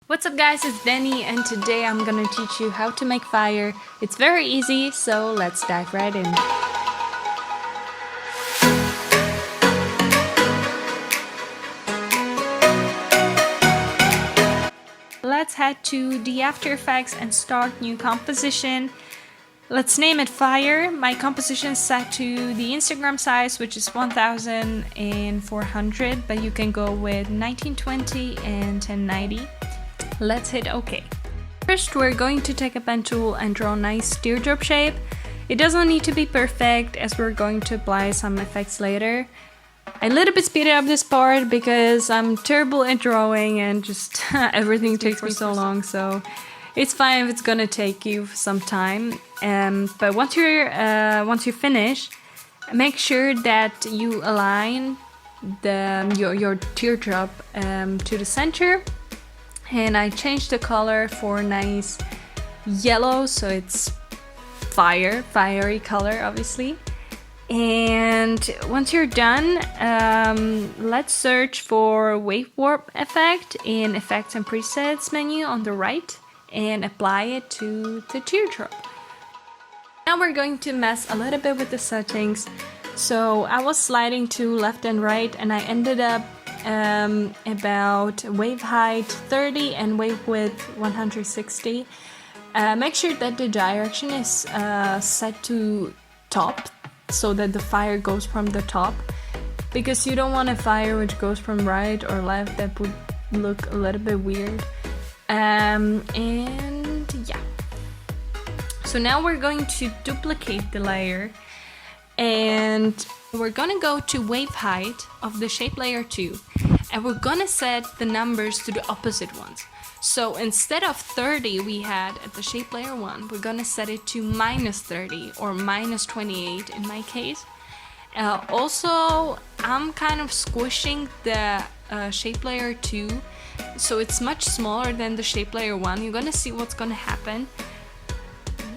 What's up guys, it's Danny and today I'm gonna teach you how to make fire. It's very easy, so let's dive right in. Let's head to the After Effects and start new composition. Let's name it fire. My composition is set to the Instagram size, which is 1400, but you can go with 1920 and 1090. Let's hit OK. First, we're going to take a pen tool and draw a nice teardrop shape. It doesn't need to be perfect as we're going to apply some effects later. I a little bit speeded up this part because I'm terrible at drawing and just everything takes me so long, so it's fine if it's gonna take you some time. But once you finish, make sure that you align your teardrop to the center. And I changed the color for nice yellow, so it's fiery color, obviously. And once you're done, let's search for wave warp effect in effects and presets menu on the right and apply it to the teardrop. Now we're going to mess a little bit with the settings. So I was sliding to left and right and I ended up about wave height 30 and wave width 160. Make sure that the direction is set to top so that the fire goes from the top, because you don't want a fire which goes from right or left. That would look a little bit weird. And yeah, so now we're going to duplicate the layer and we're gonna go to wave height of the shape layer 2 and we're gonna set the numbers to the opposite ones. So instead of 30 we had at the shape layer 1, we're gonna set it to -30 or -28 in my case. Also, I'm kind of squishing the shape layer 2, so it's much smaller than the shape layer 1. You're gonna see what's gonna happen.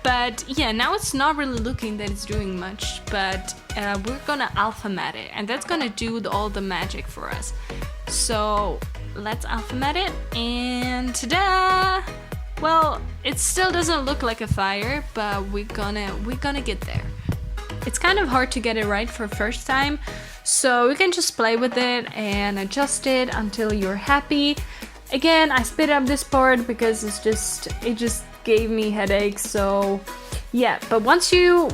But yeah, now it's not really looking that it's doing much, but we're gonna alpha matte it, and that's gonna do all the magic for us. So let's alpha matte it, and ta-da! Well, it still doesn't look like a fire, but we're gonna get there. It's kind of hard to get it right for first time, so you can just play with it and adjust it until you're happy. Again, I sped up this part because it just gave me headaches. So yeah, but once you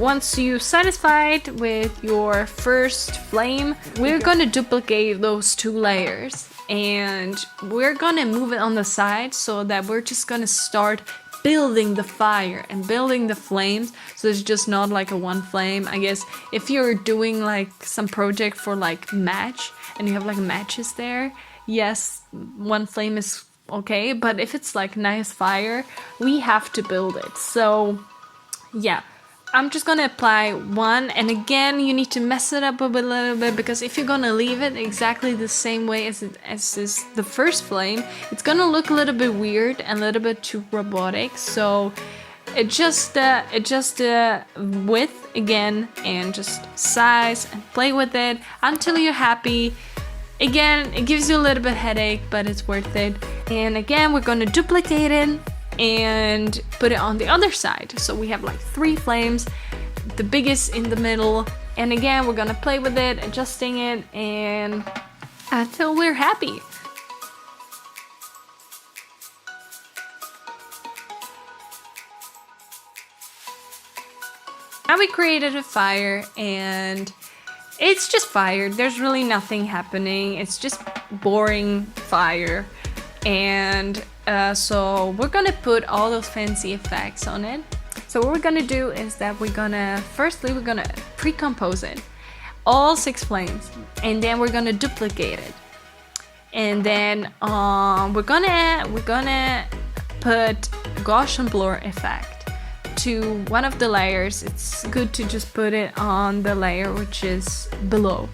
satisfied with your first flame, we're gonna duplicate those 2 layers and we're gonna move it on the side so that we're just gonna start building the fire and building the flames, so it's just not like a one flame. I guess if you're doing like some project for like match and you have like matches there, yes, one flame is okay, but if it's like nice fire, we have to build it. So yeah, I'm just gonna apply 1, and again you need to mess it up a little bit, because if you're gonna leave it exactly the same way as is the first flame, it's gonna look a little bit weird and a little bit too robotic. So adjust the width again and just size and play with it until you're happy. Again, it gives you a little bit headache, but it's worth it. And again, we're gonna duplicate it and put it on the other side. So we have like 3 flames, the biggest in the middle. And again, we're gonna play with it, adjusting it, and until we're happy. Now we created a fire and it's just fire. There's really nothing happening. It's just boring fire. And so we're gonna put all those fancy effects on it. So what we're gonna do is that we're gonna pre-compose it, all 6 flames, and then we're gonna duplicate it. And then we're gonna put Gaussian blur effect to one of the layers. It's good to just put it on the layer which is below,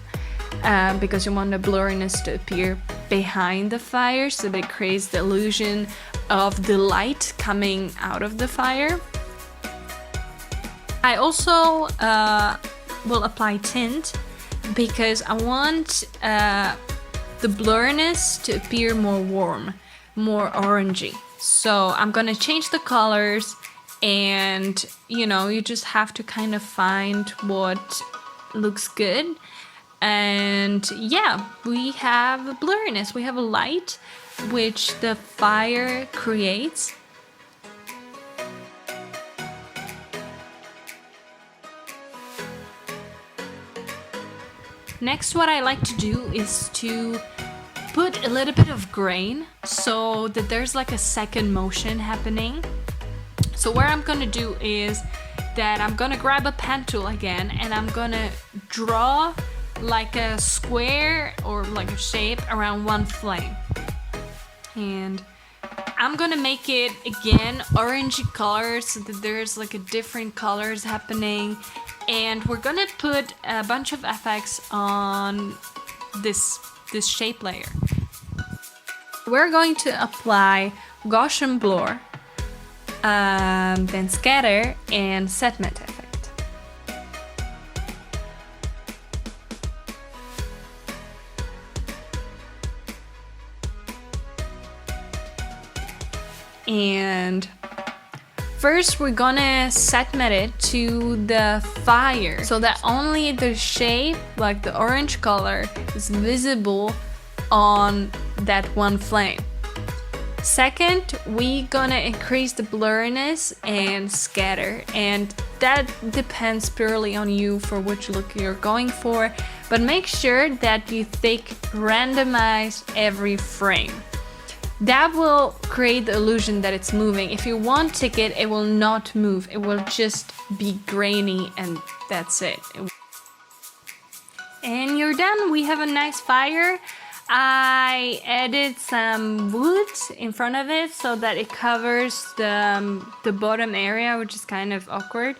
because you want the blurriness to appear behind the fire, so that it creates the illusion of the light coming out of the fire. I also will apply tint because I want the blurriness to appear more warm. more orangey. So I'm gonna change the colors, and you know, you just have to kind of find what looks good. And yeah, we have a blurriness, we have a light which the fire creates. Next, what I like to do is to put a little bit of grain so that there's like a second motion happening. So what I'm gonna do is that I'm gonna grab a pen tool again, and I'm gonna draw like a square or like a shape around one flame. And I'm gonna make it again orangey colors so that there's like a different colors happening. And we're gonna put a bunch of effects on this shape layer. We're going to apply Gaussian blur, then scatter and set matte effect. And first we're gonna set matte it to the fire so that only the shape, like the orange color, is visible on that one flame. Second, we gonna increase the blurriness and scatter, and that depends purely on you for which look you're going for, but make sure that you randomize every frame. That will create the illusion that it's moving. If you one tick it, it will not move. It will just be grainy, and that's it. And you're done. We have a nice fire. I added some wood in front of it so that it covers the bottom area, which is kind of awkward.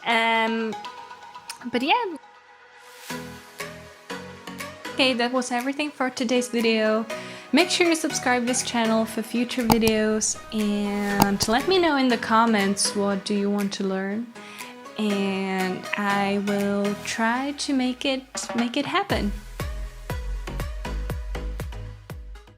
But yeah. Okay, that was everything for today's video. Make sure you subscribe this channel for future videos, and let me know in the comments what do you want to learn, and I will try to make it happen.